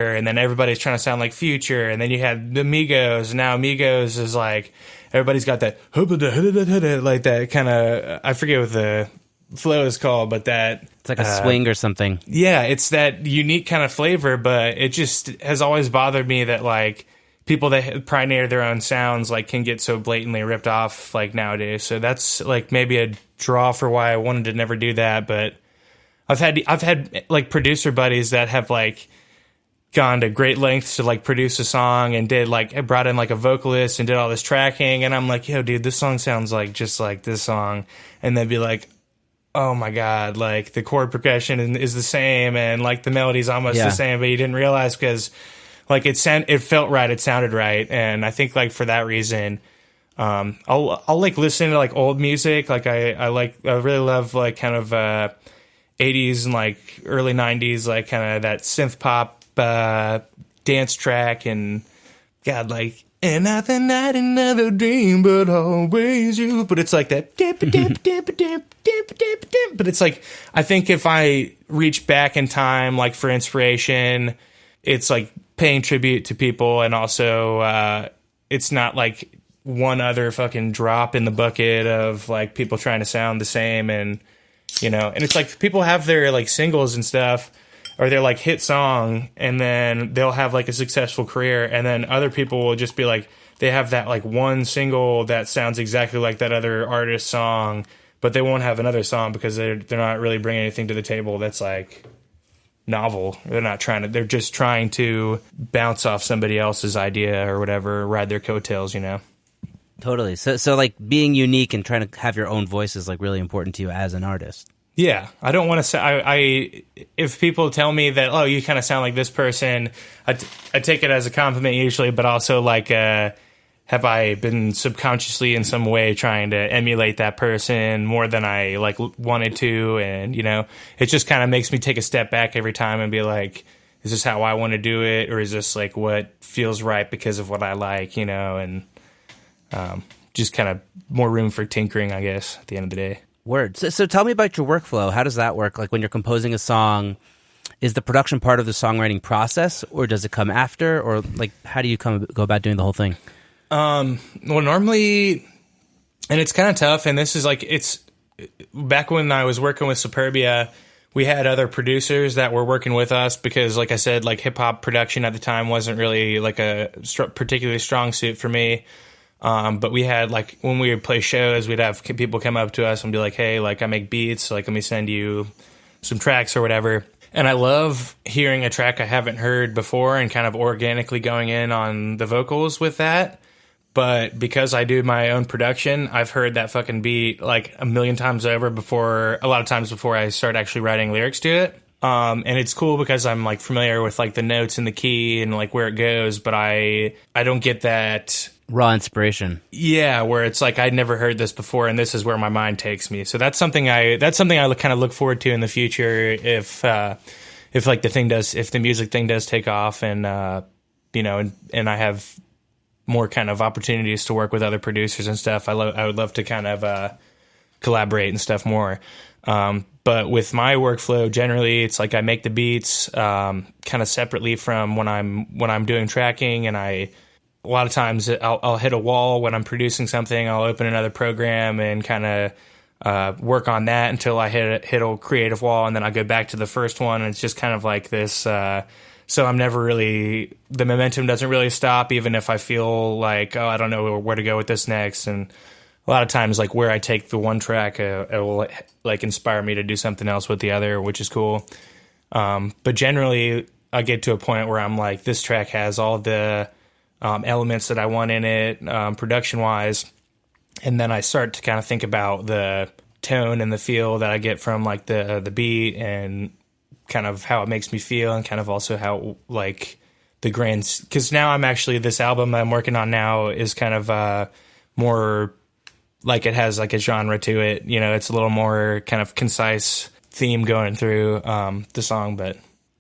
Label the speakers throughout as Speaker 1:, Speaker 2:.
Speaker 1: and then everybody's trying to sound like Future, and then you had the Migos, and now Migos is like everybody's got that like that kind of, I forget what the flow is called, but that
Speaker 2: it's like a swing or something.
Speaker 1: Yeah, it's that unique kind of flavor, but it just has always bothered me that like people that pioneer their own sounds like can get so blatantly ripped off like nowadays. So that's like maybe a draw for why I wanted to never do that. But I've had like producer buddies that have like gone to great lengths to like produce a song and brought in like a vocalist and did all this tracking, and I'm like, yo dude, this song sounds like just like this song, and they'd be like, oh my god, like the chord progression is the same and like the melody's almost the same, but you didn't realize because like it felt right, it sounded right. And I think like for that reason, I'll like listen to like old music. Like I really love like kind of 80s and like early 90s, like kind of that synth pop dance track, and God, like, and not the night another dream, but always you. But it's like that dip, dip, dip, dip, dip, dip, dip. But it's like, I think if I reach back in time, like for inspiration, it's like paying tribute to people, and also it's not like one other fucking drop in the bucket of like people trying to sound the same, and you know, and it's like people have their like singles and stuff, or their like hit song, and then they'll have like a successful career, and then other people will just be like, they have that like one single that sounds exactly like that other artist's song, but they won't have another song because they're not really bringing anything to the table that's like novel. They're just trying to bounce off somebody else's idea or whatever, ride their coattails, you know.
Speaker 2: Totally. So like being unique and trying to have your own voice is like really important to you as an artist.
Speaker 1: Yeah, I don't want to say. I if people tell me that, oh, you kind of sound like this person, I take it as a compliment usually, but also like, have I been subconsciously in some way trying to emulate that person more than I like wanted to, and you know, it just kind of makes me take a step back every time and be like, is this how I want to do it, or is this like what feels right because of what I like, you know, and just kind of more room for tinkering, I guess, at the end of the day.
Speaker 2: Word. So tell me about your workflow. How does that work? Like when you're composing a song, is the production part of the songwriting process, or does it come after, or like how do you go about doing the whole thing?
Speaker 1: Well, normally, and it's kind of tough, and this is like, it's back when I was working with Superbia, we had other producers that were working with us because, like I said, like hip hop production at the time wasn't really like a particularly strong suit for me. But we had like, when we would play shows, we'd have people come up to us and be like, hey, like I make beats, like let me send you some tracks or whatever. And I love hearing a track I haven't heard before and kind of organically going in on the vocals with that. But because I do my own production, I've heard that fucking beat like a million times over before, a lot of times before I start actually writing lyrics to it. And it's cool because I'm like familiar with like the notes and the key and like where it goes, but I don't get that
Speaker 2: raw inspiration.
Speaker 1: Yeah, where it's like I'd never heard this before, and this is where my mind takes me. So that's something I kind of look forward to in the future if like if the music thing does take off, and you know, and I have more kind of opportunities to work with other producers and stuff. I would love to kind of collaborate and stuff more. But with my workflow, generally it's like I make the beats kind of separately from when I'm doing tracking, and a lot of times I'll hit a wall when I'm producing something. I'll open another program and kind of work on that until I hit a creative wall, and then I go back to the first one. And it's just kind of like this. So I'm never really, the momentum doesn't really stop, even if I feel like, oh, I don't know where to go with this next. And a lot of times, like where I take the one track, it will like inspire me to do something else with the other, which is cool. But generally, I get to a point where I'm like, this track has all the elements that I want in it, production-wise, and then I start to kind of think about the tone and the feel that I get from like the beat, and kind of how it makes me feel, and kind of also how like the grand, because now I'm actually, this album I'm working on now is kind of more like it has like a genre to it, you know, it's a little more kind of concise theme going through the song. But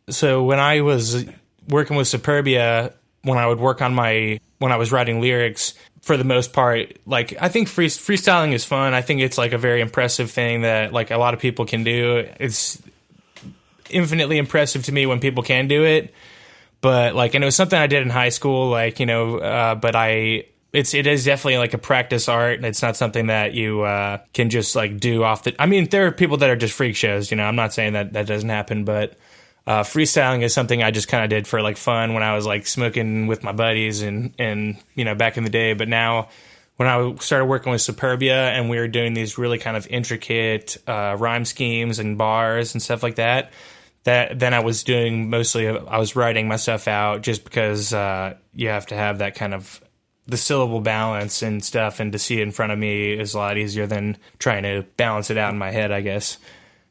Speaker 1: so when I was working with Superbia, when I would work on when I was writing lyrics, for the most part, like I think freestyling is fun. I think it's like a very impressive thing that like a lot of people can do. It's infinitely impressive to me when people can do it. but like, and it was something I did in high school, like, but it is definitely like a practice art, and it's not something that you can just like do off the. I mean, there are people that are just freak shows. I'm not saying that doesn't happen, but freestyling is something I just kind of did for like fun when I was like smoking with my buddies and back in the day. But now, when I started working with Superbia and we were doing these really kind of intricate rhyme schemes and bars and stuff like that, then I was doing mostly. I was writing my stuff out just because you have to have that kind of the syllable balance and stuff, and to see it in front of me is a lot easier than trying to balance it out in my head, I guess.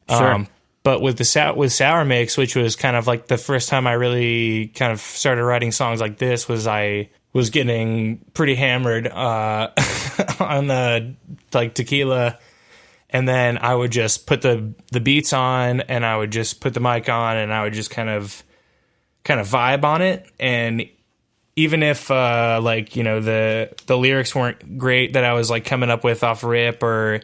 Speaker 2: Sure.
Speaker 1: But with Sour Mix, which was kind of like the first time I really kind of started writing songs like this, I was getting pretty hammered on like tequila, and then I would just put the beats on, and I would just put the mic on, and I would just kind of vibe on it. And even if the lyrics weren't great that I was like coming up with off rip, or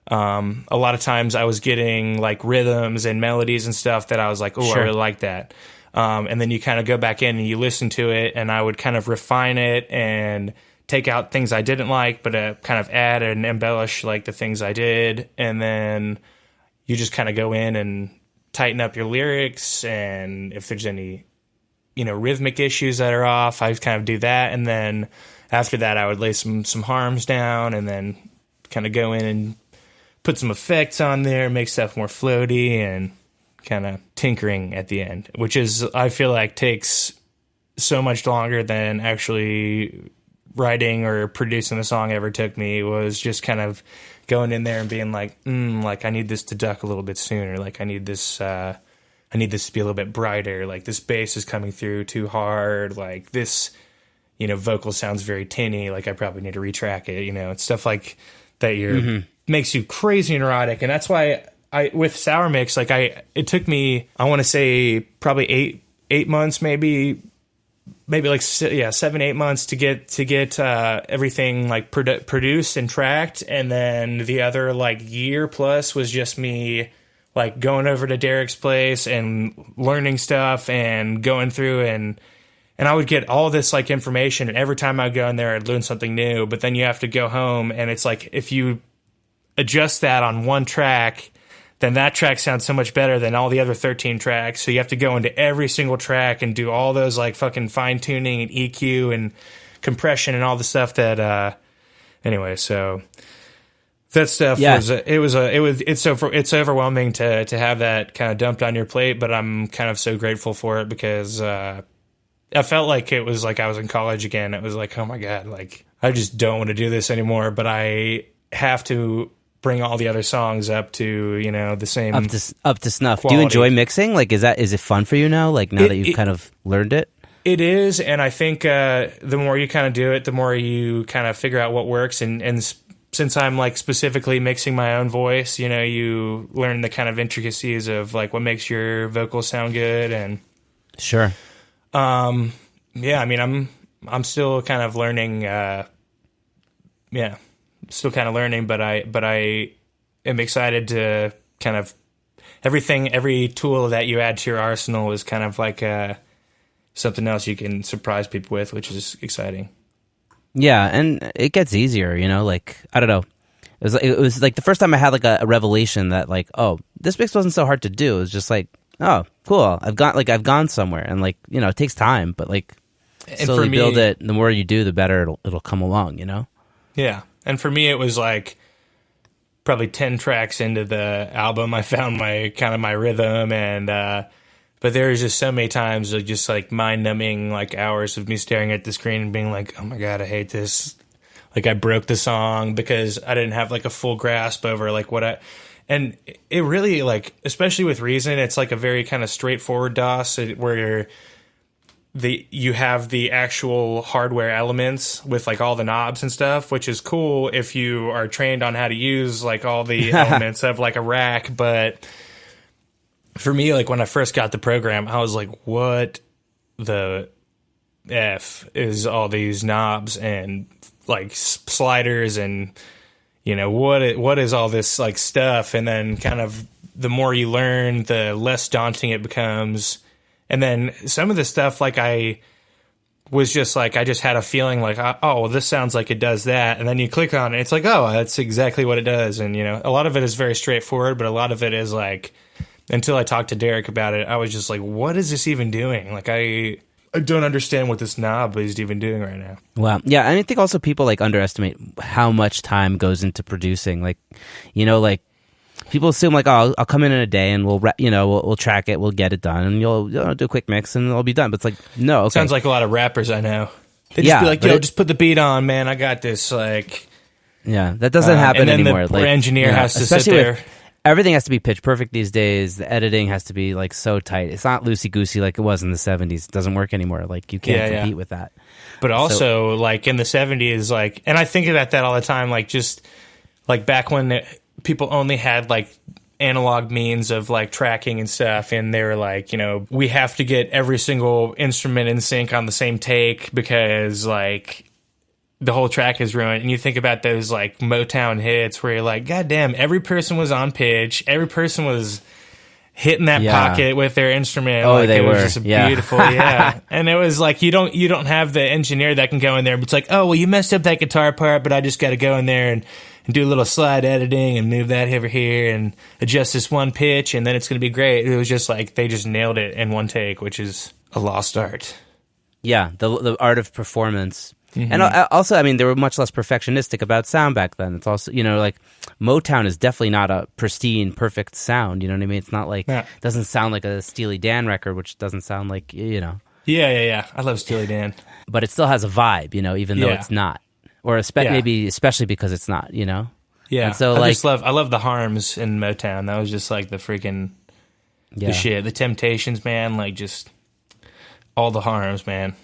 Speaker 1: a lot of times I was getting like rhythms and melodies and stuff that I was like, oh,
Speaker 2: Sure.
Speaker 1: I really like that. And then you kind of go back in and you listen to it, and I would kind of refine it and take out things I didn't like, but kind of add and embellish like the things I did. And then you just kind of go in and tighten up your lyrics, and if there's any rhythmic issues that are off, I kind of do that. And then after that, I would lay some harms down, and then kind of go in and put some effects on there, make stuff more floaty, and kind of tinkering at the end, which is, I feel like, takes so much longer than actually writing or producing the song ever took me. It was just kind of going in there and being like, like I need this to duck a little bit sooner. Like I need this to be a little bit brighter. Like this bass is coming through too hard. Like this, vocal sounds very tinny. Like I probably need to retrack it. It's stuff like that makes you crazy neurotic. And that's why with Sour Mix, like it took me, I want to say probably eight months, maybe like 7-8 months to get everything like produced and tracked. And then the other like year plus was just me like going over to Derek's place and learning stuff and going through and I would get all this like information, and every time I'd go in there I'd learn something new. But then you have to go home, and it's like if you adjust that on one track, then that track sounds so much better than all the other 13 tracks. So you have to go into every single track and do all those like fucking fine tuning and EQ and compression and all the stuff that anyway, so that stuff it's overwhelming to have that kind of dumped on your plate, but I'm kind of so grateful for it because I felt like it was like I was in college again. It was like, oh my God, like I just don't want to do this anymore, but I have to bring all the other songs up to, the same
Speaker 2: up to snuff.
Speaker 1: Quality.
Speaker 2: Do you enjoy mixing? Like, is it fun for you now? Like now that you've kind of learned it?
Speaker 1: It is, and I think the more you kind of do it, the more you kind of figure out what works, and since I'm like specifically mixing my own voice, you learn the kind of intricacies of like what makes your vocals sound good. And
Speaker 2: sure.
Speaker 1: Yeah, I mean, I'm still kind of learning, still kind of learning, but I am excited to kind of every tool that you add to your arsenal is kind of like something else you can surprise people with, which is exciting.
Speaker 2: Yeah, and it gets easier, like, I don't know. It was like the first time I had like a revelation that like, oh, this mix wasn't so hard to do. It was just like, oh, cool. I've gone somewhere, and like, it takes time, but like slowly build it. And the more you do, the better it'll come along,
Speaker 1: Yeah. And for me, it was like probably 10 tracks into the album, I found my rhythm, and but there was just so many times of just like mind-numbing like hours of me staring at the screen and being like, oh my God, I hate this. Like I broke the song because I didn't have like a full grasp over like and it really like, especially with Reason, it's like a very kind of straightforward DOS where you have the actual hardware elements with like all the knobs and stuff, which is cool if you are trained on how to use like all the elements of like a rack. But for me, like when I first got the program, I was like, what the F is all these knobs and like sliders and, what is all this like stuff? And then kind of the more you learn, the less daunting it becomes. And then some of the stuff, like I was just like, I just had a feeling like, oh, well, this sounds like it does that. And then you click on it, it's like, oh, that's exactly what it does. And, you know, a lot of it is very straightforward, but a lot of it is like, until I talked to Derek about it, I was just like, what is this even doing? Like, I don't understand what this knob is even doing right now.
Speaker 2: Wow. Yeah, and I think also people like underestimate how much time goes into producing. Like, you know, like people assume like, oh, I'll come in a day and we'll track it, we'll get it done, and you'll do a quick mix and it'll be done. But it's like, no. Okay.
Speaker 1: Sounds like a lot of rappers I know. They just be like, yo, just put the beat on, man. I got this. Like,
Speaker 2: yeah, that doesn't happen anymore.
Speaker 1: And then the engineer has to sit there.
Speaker 2: Everything has to be pitch perfect these days. The editing has to be like so tight. It's not loosey goosey like it was in the 70s. It doesn't work anymore. Like you can't compete with that.
Speaker 1: But also, like in the 70s, like, and I think about that all the time. Like just like back when people only had like analog means of like tracking and stuff, and they were like, you know, we have to get every single instrument in sync on the same take because like the whole track is ruined. And you think about those like Motown hits where you're like, God damn, every person was on pitch, every person was hitting that pocket with their instrument.
Speaker 2: Oh,
Speaker 1: like,
Speaker 2: they
Speaker 1: it
Speaker 2: were
Speaker 1: was just beautiful. Yeah. And it was like you don't have the engineer that can go in there, but it's like, oh well, you messed up that guitar part, but I just got to go in there and do a little slide editing and move that over here and adjust this one pitch, and then it's going to be great. It was just like they just nailed it in one take, which is a lost art.
Speaker 2: Yeah, the art of performance. Mm-hmm. And also, I mean, they were much less perfectionistic about sound back then. It's also, you know, like Motown is definitely not a pristine, perfect sound. You know what I mean? It's not like, it doesn't sound like a Steely Dan record, which doesn't sound like, you know.
Speaker 1: Yeah. I love Steely Dan.
Speaker 2: But it still has a vibe, you know, even though it's not. Or maybe especially because it's not, you know?
Speaker 1: Yeah.
Speaker 2: And so,
Speaker 1: I love the harms in Motown. That was just like the freaking the shit. The Temptations, man, like just all the harms, man.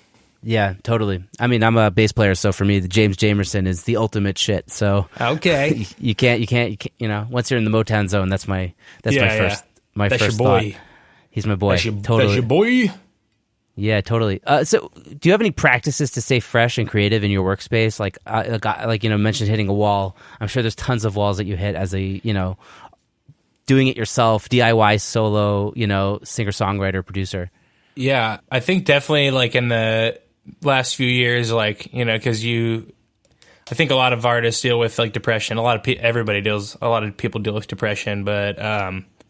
Speaker 2: Yeah, totally. I mean, I'm a bass player, so for me, the James Jamerson is the ultimate shit. So
Speaker 1: okay,
Speaker 2: you can't, you know, once you're in the Motown zone, that's my first
Speaker 1: your boy.
Speaker 2: Thought. He's my boy. Totally.
Speaker 1: That's your boy.
Speaker 2: Yeah, totally. So, do you have any practices to stay fresh and creative in your workspace? Like you know, mentioned hitting a wall. I'm sure there's tons of walls that you hit as a, you know, doing it yourself, DIY solo, you know, singer-songwriter, producer.
Speaker 1: Yeah, I think definitely like in the last few years, like, you know, because I think a lot of artists deal with like depression. A lot of people deal with depression, but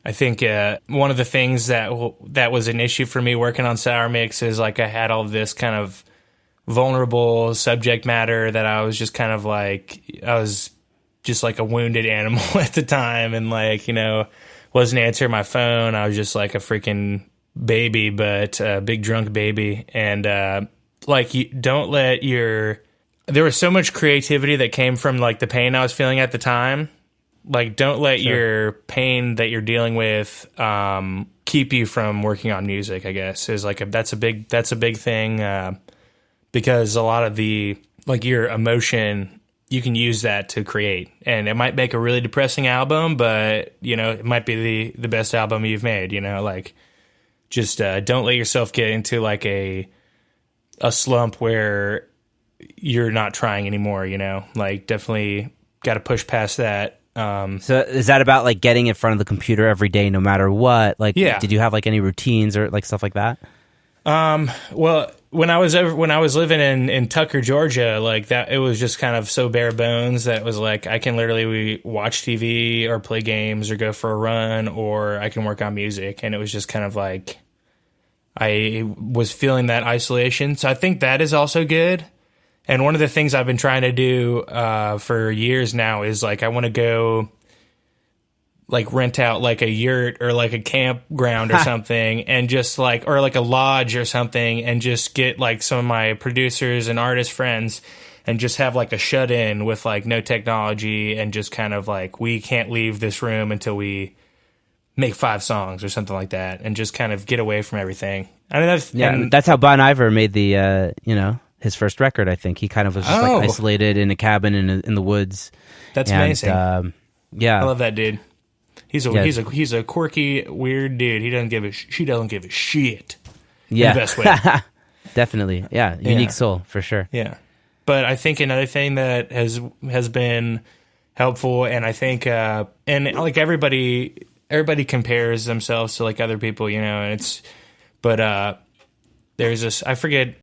Speaker 1: I think one of the things that was an issue for me working on Sour Mix is like I had all this kind of vulnerable subject matter that I was just kind of like, I was just like a wounded animal at the time, and like, you know, wasn't answering my phone. I was just like a freaking baby, but a big drunk baby. And like, you don't let there was so much creativity that came from like the pain I was feeling at the time. Like, don't let your pain that you're dealing with keep you from working on music, I guess, is like that's a big thing, because a lot of your emotion, you can use that to create, and it might make a really depressing album, but you know, it might be the best album you've made, you know, like just don't let yourself get into like a slump where you're not trying anymore, you know, like definitely got to push past that.
Speaker 2: So is that about like getting in front of the computer every day, no matter what? Like, did you have like any routines or like stuff like that?
Speaker 1: Well, when I was living in Tucker, Georgia, like that, it was just kind of so bare bones that it was like, I can literally watch TV or play games or go for a run, or I can work on music. And it was just kind of like, I was feeling that isolation. So I think that is also good. And one of the things I've been trying to do for years now is like, I want to go like rent out like a yurt or like a campground or something, and just like, or like a lodge or something, and just get like some of my producers and artist friends and just have like a shut in with like no technology, and just kind of like, we can't leave this room until we make 5 songs or something like that, and just kind of get away from everything. I mean,
Speaker 2: that's how Bon Iver made the, you know, his first record. I think he kind of was just like isolated in a cabin in the woods.
Speaker 1: That's amazing.
Speaker 2: Yeah,
Speaker 1: I love that dude. He's a quirky, weird dude. She doesn't give a shit.
Speaker 2: Yeah,
Speaker 1: in the best way.
Speaker 2: Definitely. Yeah, unique soul for sure.
Speaker 1: Yeah, but I think another thing that has been helpful, and I think and like everybody compares themselves to like other people, you know, and it's But there's this, I forget